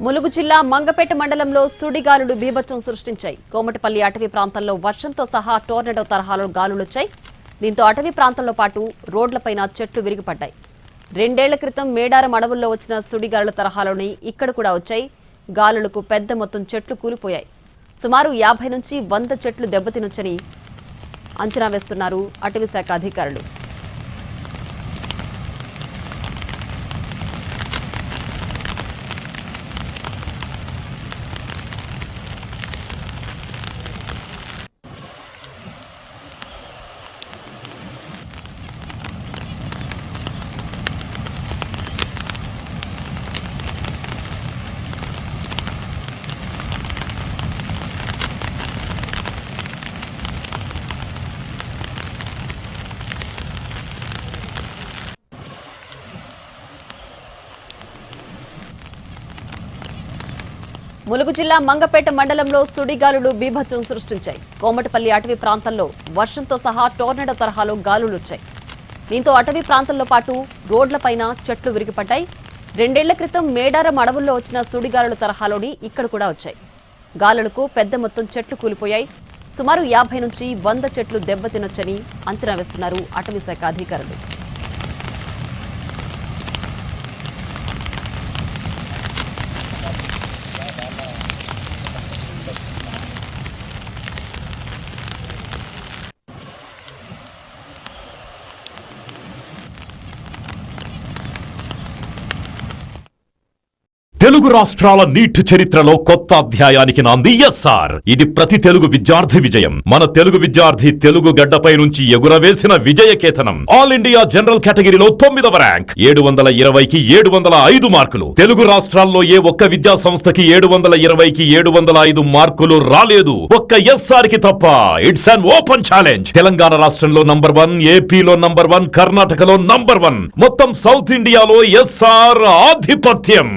ములుగు జిల్లా మంగపేట మండలంలో సుడిగాలులు బీభత్సం సృష్టించాయి. కోమటిపల్లి అటవీ ప్రాంతంలో వర్షంతో సహా టోర్నడో తరహాలో గాలులొచ్చాయి. దీంతో అటవీ ప్రాంతంలో పాటు రోడ్లపైన చెట్లు విరిగిపడ్డాయి. 2 ఏళ్ల క్రితం మేడారం అడవుల్లో వచ్చిన సుడిగాలుల తరహాలోని ఇక్కడ కూడా వచ్చాయి. గాలులకు పెద్ద మొత్తం చెట్లు కూలిపోయాయి. సుమారు 50 నుంచి 100 చెట్లు దెబ్బతినొచ్చని అంచనా వేస్తున్నారు అటవీ శాఖ అధికారులు. ములుగు జిల్లా మంగపేట మండలంలో సుడిగాలులు బీభత్సం సృష్టించాయి. కోమటిపల్లి అటవీ ప్రాంతంలో వర్షంతో సహా టోర్నడో తరహాలో గాలులొచ్చాయి. దీంతో అటవీ ప్రాంతంలో పాటు రోడ్లపైన చెట్లు విరిగిపడ్డాయి. 2 ఏళ్ల క్రితం మేడారం అడవుల్లో వచ్చిన సుడిగాలుల తరహాలోని ఇక్కడ కూడా వచ్చాయి. గాలులకు పెద్ద మొత్తం చెట్లు కూలిపోయాయి. సుమారు 50 నుంచి 100 చెట్లు దెబ్బతినొచ్చని అంచనా వేస్తున్నారు అటవీ శాఖ అధికారులు. తెలుగు రాష్ట్రాల నీట్ చరిత్రలో కొత్త అధ్యాయానికి నాంది ఎస్ఆర్. ఇది ప్రతి తెలుగు విద్యార్థి విజయం. మన తెలుగు విద్యార్థి తెలుగు గడ్డపై నుంచి ఎగురవేసిన విజయకేతనం. ఆల్ ఇండియా జనరల్ కేటగిరీలో 9వ ర్యాంక్, 720కి 705 మార్కులు. తెలుగు రాష్ట్రాల్లో ఏ ఒక్క విద్యా సంస్థకి 720కి 705 మార్కులు రాలేదు, ఒక్క ఎస్ఆర్ కి తప్ప. It's an open challenge. Telangana రాష్ట్రంలో నంబర్ 1, ఏపీలో నంబర్ 1, కర్ణాటకలో నంబర్ 1, మొత్తం సౌత్ ఇండియాలో ఎస్ఆర్ ఆధిపత్యం.